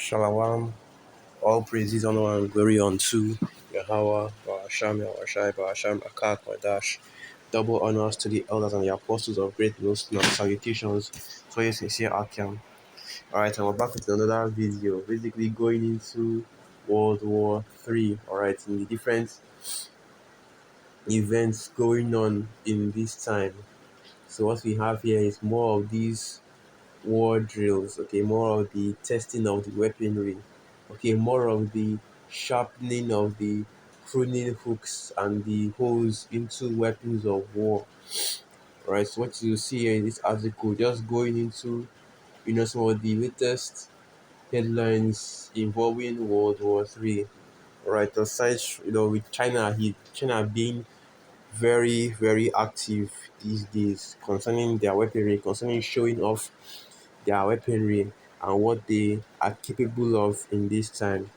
Shalom, all praises, honor, and glory unto Yahweh, Ba'asham, Yahweh Ba'asham, Akak, Wadash. Double honors to the elders and the apostles of great wisdom and salutations to your sincere Akim. Alright, and we're back with another video, basically going into World War III, alright, and the different events going on in this time. So what we have here is more of these war drills, okay, more of the testing of the weaponry, okay, more of the sharpening of the pruning hooks and the holes into weapons of war. Right, so what you see here in this article, just going into some of the latest headlines involving World War Three. Right, aside with China being very very active these days concerning their weaponry, concerning showing off their weaponry and what they are capable of in this time.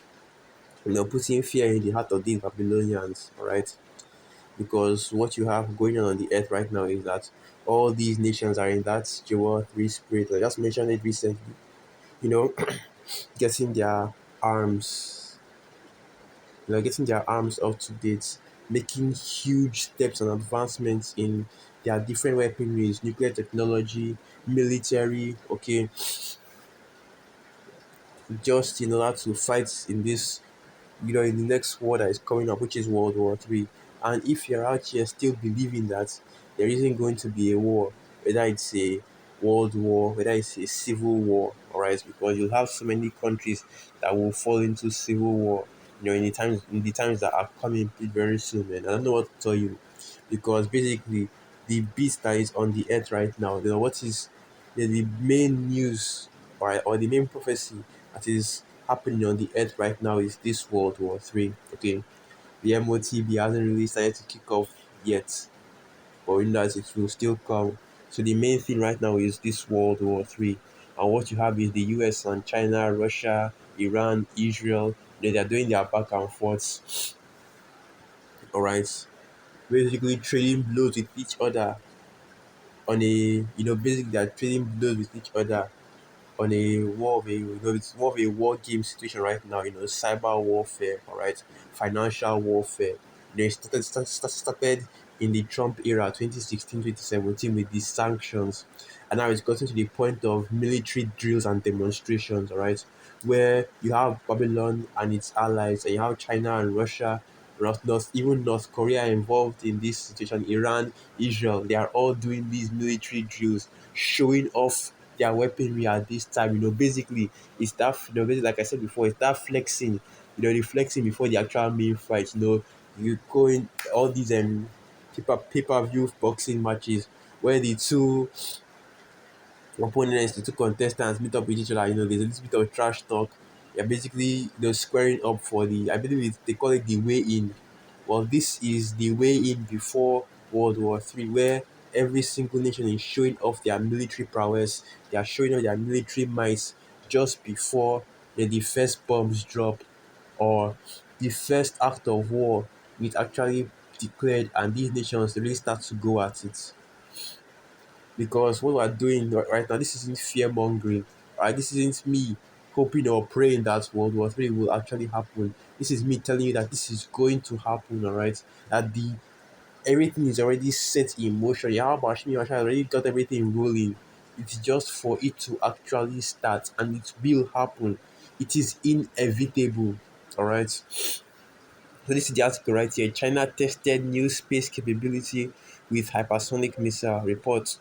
Putting fear in the heart of these Babylonians, alright? Because what you have going on the earth right now is that all these nations are in that War 3 spirit. I just mentioned it recently, you know, getting their arms, getting their arms up to date, making huge steps and advancements in their different weaponries, nuclear technology, military, okay, just in order to fight in this, in the next war that is coming up, which is World War Three. And if you're out here still believing that there isn't going to be a war, whether it's a world war, whether it's a civil war, all right, because you'll have so many countries that will fall into civil war, in the times that are coming very soon, man. I don't know what to tell you, because basically the beast that is on the earth right now, what is the main news, or the main prophecy that is happening on the earth right now is this World War Three. Okay, the MOTB hasn't really started to kick off yet, but we know that it will still come. So the main thing right now is this World War Three, and what you have is the US and China, Russia, Iran, Israel. They are doing their back and forths. All right, basically trading blows with each other on a basically they are trading blows with each other on a war of a it's more of a war game situation right now, cyber warfare, all right, financial warfare. It started in the Trump era, 2016, 2017, with these sanctions, and now it's gotten to the point of military drills and demonstrations, all right, where you have Babylon and its allies, and you have China and Russia, even North Korea involved in this situation, Iran, Israel. They are all doing these military drills, showing off their weaponry at this time. Basically, it's that, basically, like I said before, it's that flexing, the flexing before the actual main fight. You go in all these pay-per-view boxing matches where the two opponents, the two contestants meet up with each other. There's a little bit of trash talk. You're basically squaring up for I believe they call it the way in. Well, this is the way in before World War Three, where every single nation is showing off their military prowess. They are showing off their military might just before the first bombs drop, or the first act of war is actually declared, and these nations really start to go at it. Because what we're doing right now, this isn't fear mongering. Right? This isn't me hoping or praying that World War Three will actually happen. This is me telling you that this is going to happen. All right, that the everything is already set in motion. Yahweh Bashmi has already got everything rolling. It's just for it to actually start, and it will happen. It is inevitable. All right. So this is the article right here. China tested new space capability with hypersonic missile. Report.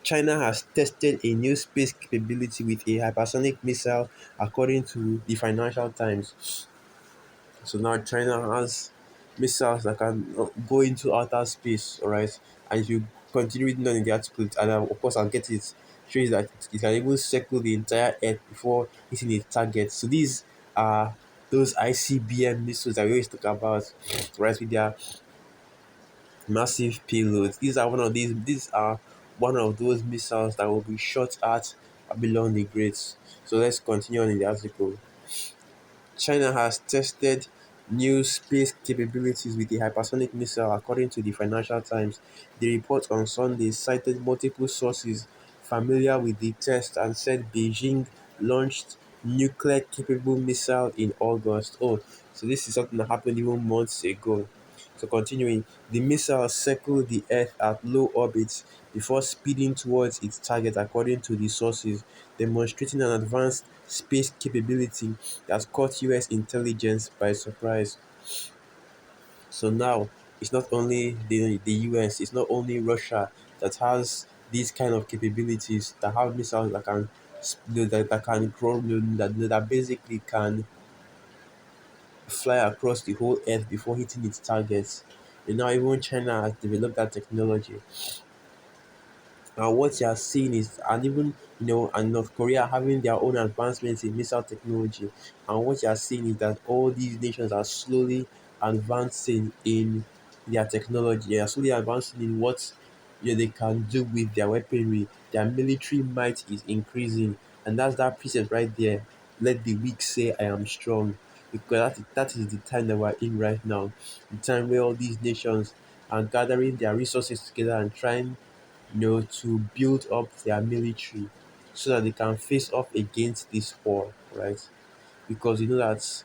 China has tested a new space capability with a hypersonic missile, according to the Financial Times. So now China has missiles that can go into outer space, all right? And if you continue reading on in the article, and of course I'll get it, shows that it can even circle the entire Earth before hitting a target. So these are those ICBM missiles that we always talk about, right? With their massive payloads. These are one of those missiles that will be shot at Babylon the Great. So let's continue on in the article. China has tested new space capabilities with a hypersonic missile, according to the Financial Times. The report on Sunday cited multiple sources familiar with the test and said Beijing launched nuclear capable missile in August. Oh, so this is something that happened even months ago. So continuing, the missile circled the Earth at low orbit before speeding towards its target, according to the sources, demonstrating an advanced space capability that caught US intelligence by surprise. So now it's not only the US, it's not only Russia that has these kind of capabilities, that have missiles that can that can grow, that basically can fly across the whole earth before hitting its targets. And now even China has developed that technology. And what you are seeing is, and even and North Korea having their own advancements in missile technology. And what you are seeing is that all these nations are slowly advancing in their technology. They are slowly advancing in what they can do with their weaponry. Their military might is increasing, and that's that precept right there. Let the weak say, "I am strong," because that is the time that we're in right now. The time where all these nations are gathering their resources together and trying to build up their military so that they can face off against this war, right? Because you know that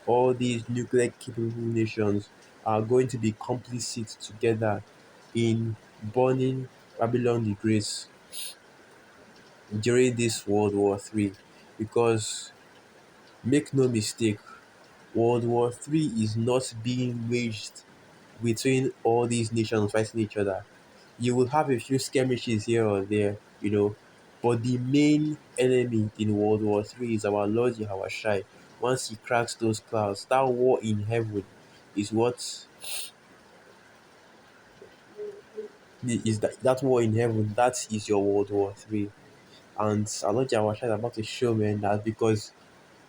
all these nuclear capable nations are going to be complicit together in burning Babylon the Great during this World War III. Because make no mistake, World War III is not being waged between all these nations fighting each other. You will have a few skirmishes here or there, but the main enemy in World War III is our Lord Yahushai. Once he cracks those clouds, that war in heaven is what is that war in heaven. That is your World War III, and our Lord Yahushai is about to show man that, because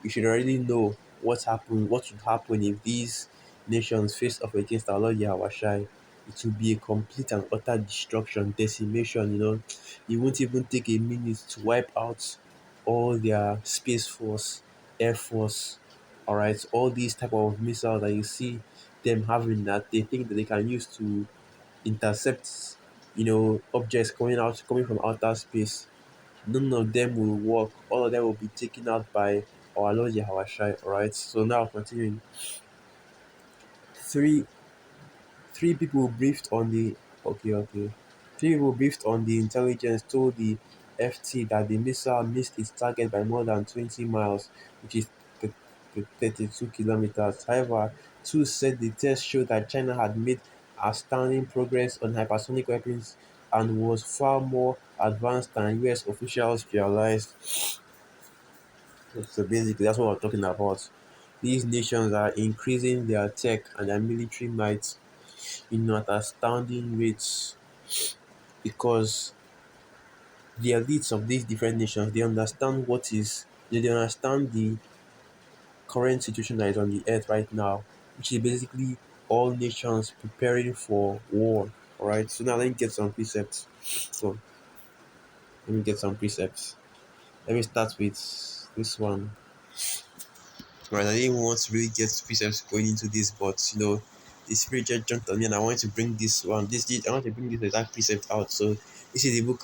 you should already know what would happen if these nations face off against our Lord Yahushai. It will be a complete and utter destruction, decimation, It won't even take a minute to wipe out all their space force, air force, alright, all these type of missiles that you see them having, that they think that they can use to intercept, objects coming from outer space. None of them will work. All of them will be taken out by our Lord Yahushua. Alright. So now continuing. Three three people briefed on the okay. Three people briefed on the intelligence told the FT that the missile missed its target by more than 20 miles, which is 32 kilometers. However, two said the test showed that China had made astounding progress on hypersonic weapons and was far more advanced than US officials realized. So basically, that's what we're talking about. These nations are increasing their tech and their military might at astounding rates, because the elites of these different nations, they understand they understand the current situation that is on the earth right now, which is basically all nations preparing for war. Alright, so now let me get some precepts. So let me get some precepts. Let me start with this one. Right, I didn't want to really get precepts going into this, but the spirit just jumped on me, and I wanted to bring this one. I want to bring this exact precept out. So this is the book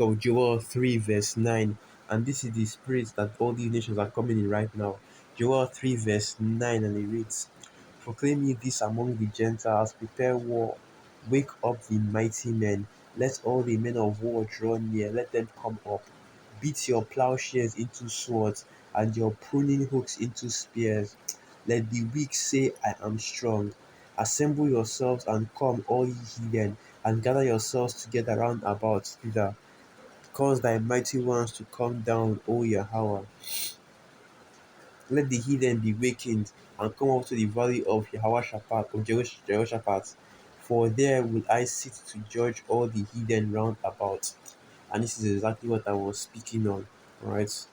of Joel 3 verse 9, and this is the spirit that all these nations are coming in right now. Joel 3 verse 9, and it reads, "Proclaim ye this among the Gentiles, prepare war, wake up the mighty men, let all the men of war draw near, let them come up. Beat your plowshares into swords, and your pruning hooks into spears. Let the weak say, I am strong. Assemble yourselves and come, all ye heathen, and gather yourselves together round about thither. Cause thy mighty ones to come down, O Yahweh. Let the heathen be wakened, and come up to the valley of Jehoshaphat, for there will I sit to judge all the heathen round about." And this is exactly what I was speaking on, right?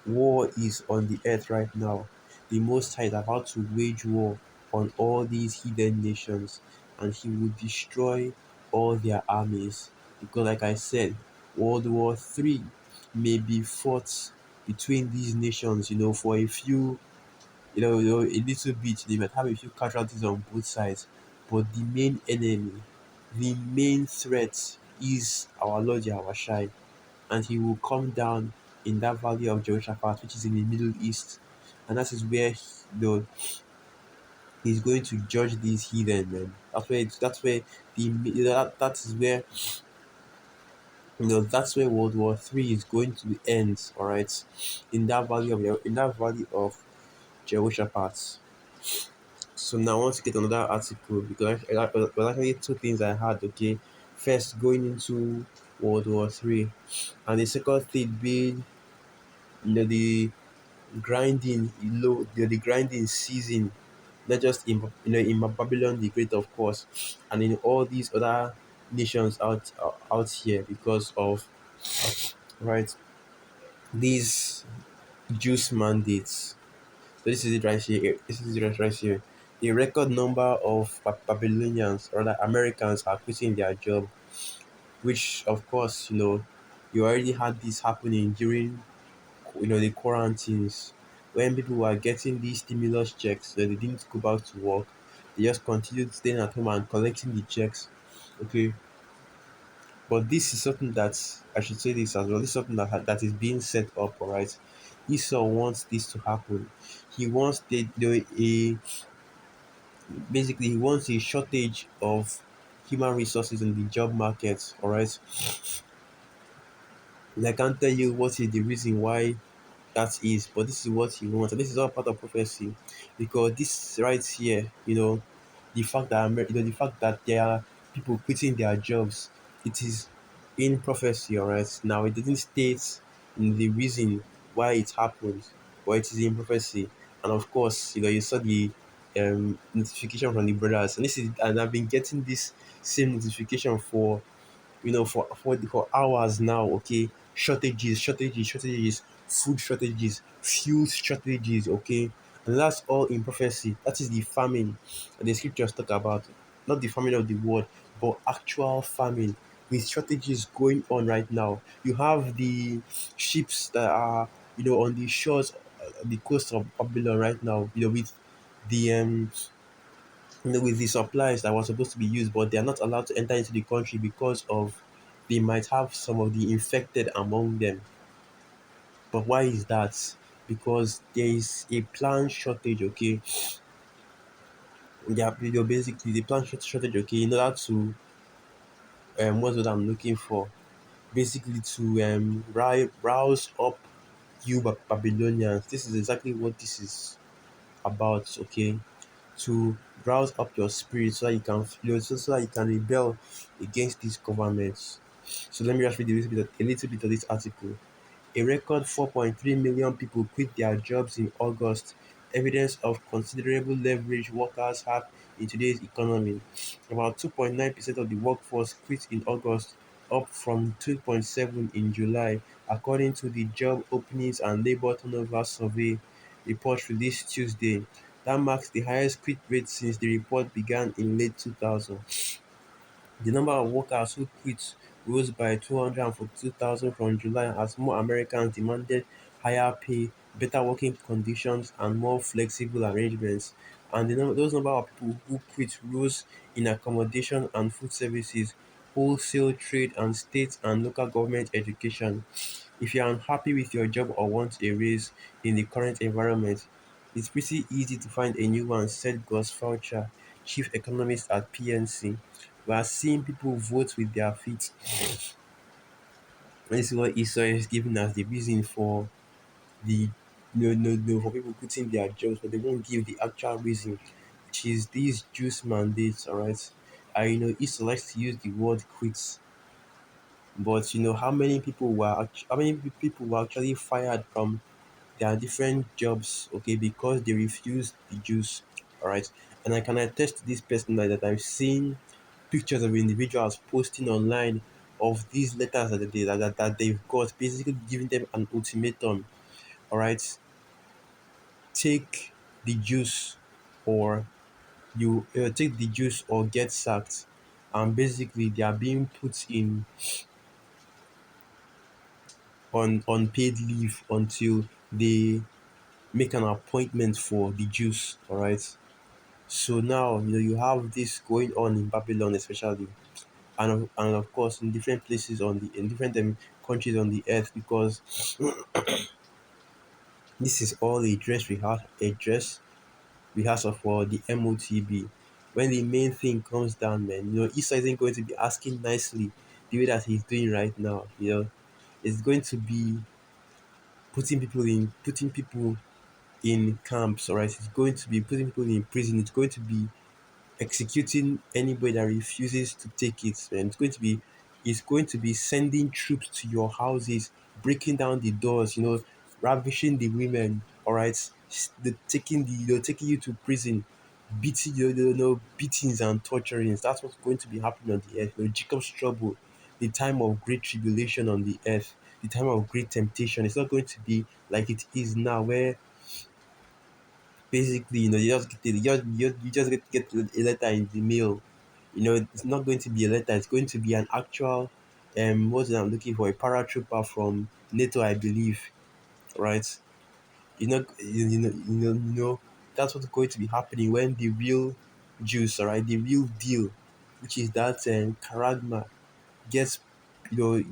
War is on the earth right now. The Most High is about to wage war on all these heathen nations, and he will destroy all their armies. Because, like I said, World War III may be fought between these nations, for a few, a little bit. They might have a few casualties on both sides, but the main enemy, the main threat is our Lord Yahushai. and he will come down in that valley of Jehoshaphat, which is in the Middle East, and that is where he's going to judge these heathen men. That's where that is where that's where World War III is going to end. All right, in that valley of Jehoshaphat. So now I want to get another article because well, actually two things I had. Okay, first going into World War III, and the second thing being the grinding the grinding season, not just in Babylon the Great, of course, and in all these other nations out here because of right these Jews mandates. So this is it right here. This is it right here. A record number of Babylonians, or rather Americans, are quitting their job, which of course you already had this happening during the quarantines, when people were getting these stimulus checks that they didn't go back to work. They just continued staying at home and collecting the checks. Okay, but this is something that I should say this as well. This is something that is being set up. All right, Esau wants this to happen. He wants a basically he wants a shortage of human resources in the job market. All right, and I can't tell you what is the reason why that is, but this is what he wants, and this is all part of prophecy, because this right here, the fact that the fact that there are people quitting their jobs, it is in prophecy. All right, now it didn't state in the reason why it happened, but it is in prophecy, and of course, you saw the notification from the brothers, and I've been getting this same notification for hours now. Okay, shortages, food shortages, fuel shortages. Okay, and that's all in prophecy. That is the famine that the scriptures talk about, not the famine of the world, but actual famine with shortages going on right now. You have the ships that are on the shores, the coast of Babylon right now, with the with the supplies that were supposed to be used, but they are not allowed to enter into the country because of they might have some of the infected among them. But why is that? Because there is a plant shortage. Okay, basically the plant shortage. Okay, in order to what's what I'm looking for? Basically to rouse up you Babylonians. This is exactly what this is about. Okay, to rouse up your spirit so that you can so that you can rebel against these governments. So let me just read a little bit of this article. A record 4.3 million people quit their jobs in August, evidence of considerable leverage workers have in today's economy. About 2.9% of the workforce quit in August, up from 2.7 in July, according to the Job Openings and Labor Turnover Survey report released Tuesday. That marks the highest quit rate since the report began in late 2000. The number of workers who quit rose by 242,000 from July as more Americans demanded higher pay, better working conditions, and more flexible arrangements. And those number of people who quit rose in accommodation and food services, wholesale trade, and state and local government education. If you're unhappy with your job or want a raise in the current environment, it's pretty easy to find a new one, said Gus Faucher, chief economist at PNC. We are seeing people vote with their feet. This is what Esau is giving us the reason for the no for people quitting their jobs, but they won't give the actual reason, which is these juice mandates. All right, Esau likes to use the word quits, but how many people were actually fired from their different jobs, okay, because they refused the juice. All right, and I can attest to this personally that I've seen pictures of individuals posting online of these letters that they've got, basically giving them an ultimatum. All right, take the juice or you take the juice or get sacked, and basically they are being put in on unpaid leave until they make an appointment for the juice. All right, so now you have this going on in Babylon, especially. and of course in different places on the in different countries on the earth, because this is all a dress rehearsal for the MOTB. When the main thing comes down, man, Issa isn't going to be asking nicely the way that he's doing right now. It's going to be putting people in camps, alright? It's going to be putting people in prison. It's going to be executing anybody that refuses to take it, man. It's going to be sending troops to your houses, breaking down the doors, ravishing the women, all right, taking you to prison, beating beatings and torturings. That's what's going to be happening on the earth. Jacob's trouble, the time of great tribulation on the earth, the time of great temptation. It's not going to be like it is now, where basically, you just get a letter in the mail. It's not going to be a letter. It's going to be an actual what's it I'm looking for, a paratrooper from NATO, I believe, right? That's what's going to be happening when the real juice, all right, the real deal, which is that charagma gets, when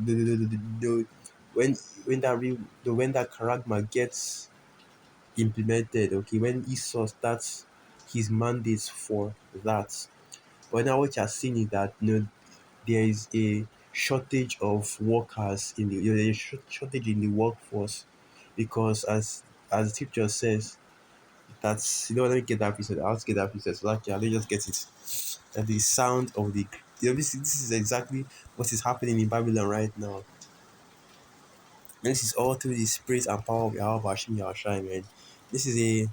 when that real when that charagma gets implemented, okay, when Esau starts his mandates for that. But now what you're seeing is that there is a shortage of workers in the there's a shortage in the workforce, because as the scripture says, that's let me get that piece. I'll get that piece. So like, yeah, let me just get it. That the sound of the this is exactly what is happening in Babylon right now. And this is all through the spirit and power of Yahweh Hashem Yahushai, man. This is a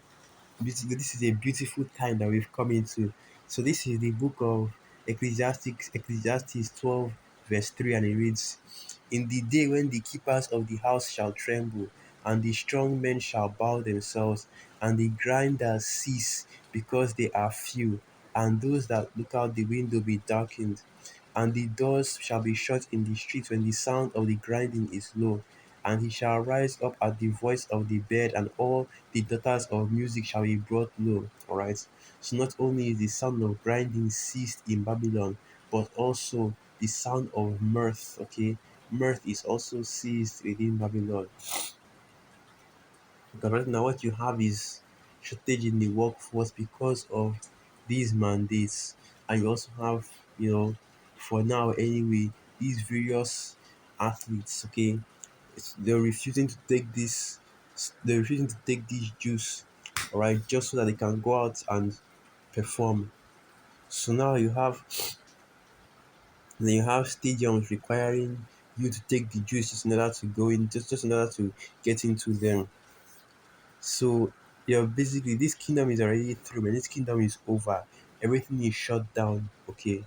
this is a beautiful time that we've come into. So this is the book of Ecclesiastes 12, verse 3, and it reads, "In the day when the keepers of the house shall tremble, and the strong men shall bow themselves, and the grinders cease because they are few, and those that look out the window be darkened, and the doors shall be shut in the street when the sound of the grinding is low. And he shall rise up at the voice of the bird, and all the daughters of music shall be brought low." All right. So not only is the sound of grinding ceased in Babylon, but also the sound of mirth. Okay, mirth is also ceased within Babylon. Because right now, what you have is shortage in the workforce because of these mandates, and you also have, for now anyway, these various athletes. Okay, they're refusing to take this. They're refusing to take this juice, all right, just so that they can go out and perform. So now you have stadiums requiring you to take the juice just in order to go in, just in order to get into them. So basically this kingdom is already through, and this kingdom is over. Everything is shut down. Okay,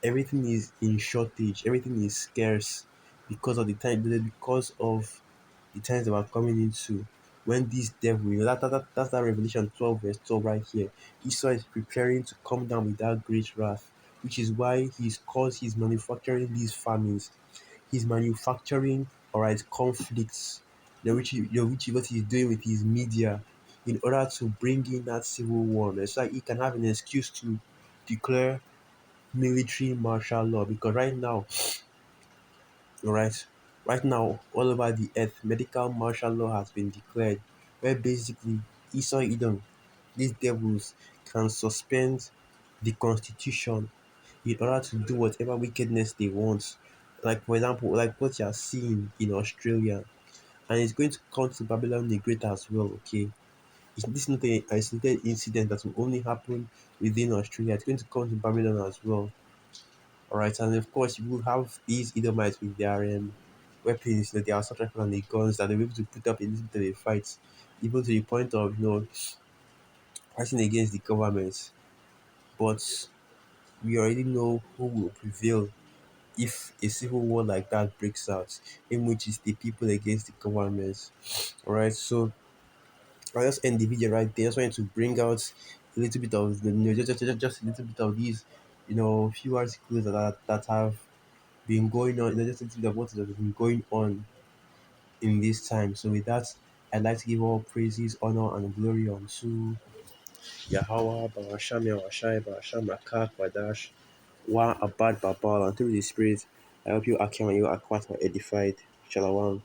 everything is in shortage. Everything is scarce because of the times that we're coming into. When this devil, that's that Revelation 12 verse 12 right here. Esau is preparing to come down with that great wrath, which is why he's manufacturing these famines. He's manufacturing, all right, conflicts, which is what he's doing with his media, in order to bring in that civil war. It's like he can have an excuse to declare military martial law, because all right, right now, all over the earth, medical martial law has been declared, where basically Esau Edom, these devils, can suspend the constitution in order to do whatever wickedness they want. Like, for example, like what you are seeing in Australia, and it's going to come to Babylon the Great as well. Okay, this is not an isolated incident that will only happen within Australia. It's going to come to Babylon as well. All right, and of course, you will have these Edomites with their weapons, their assault rifles and the guns that they're able to put up in this bit of a fight, even to the point of fighting against the government. But we already know who will prevail if a civil war like that breaks out, in which is the people against the government. All right, so I just end the video right there. I just wanted to bring out a little bit of just a little bit of these, few articles that have been going on, just a little bit of what has been going on in this time. So with that, I'd like to give all praises, honor, and glory unto Yahweh, Barasham, Yahweh Shai, Barasham, Rakak, Wadash, Wa abad babal and through the spirit I help you akim and you are quite edified. Shalom.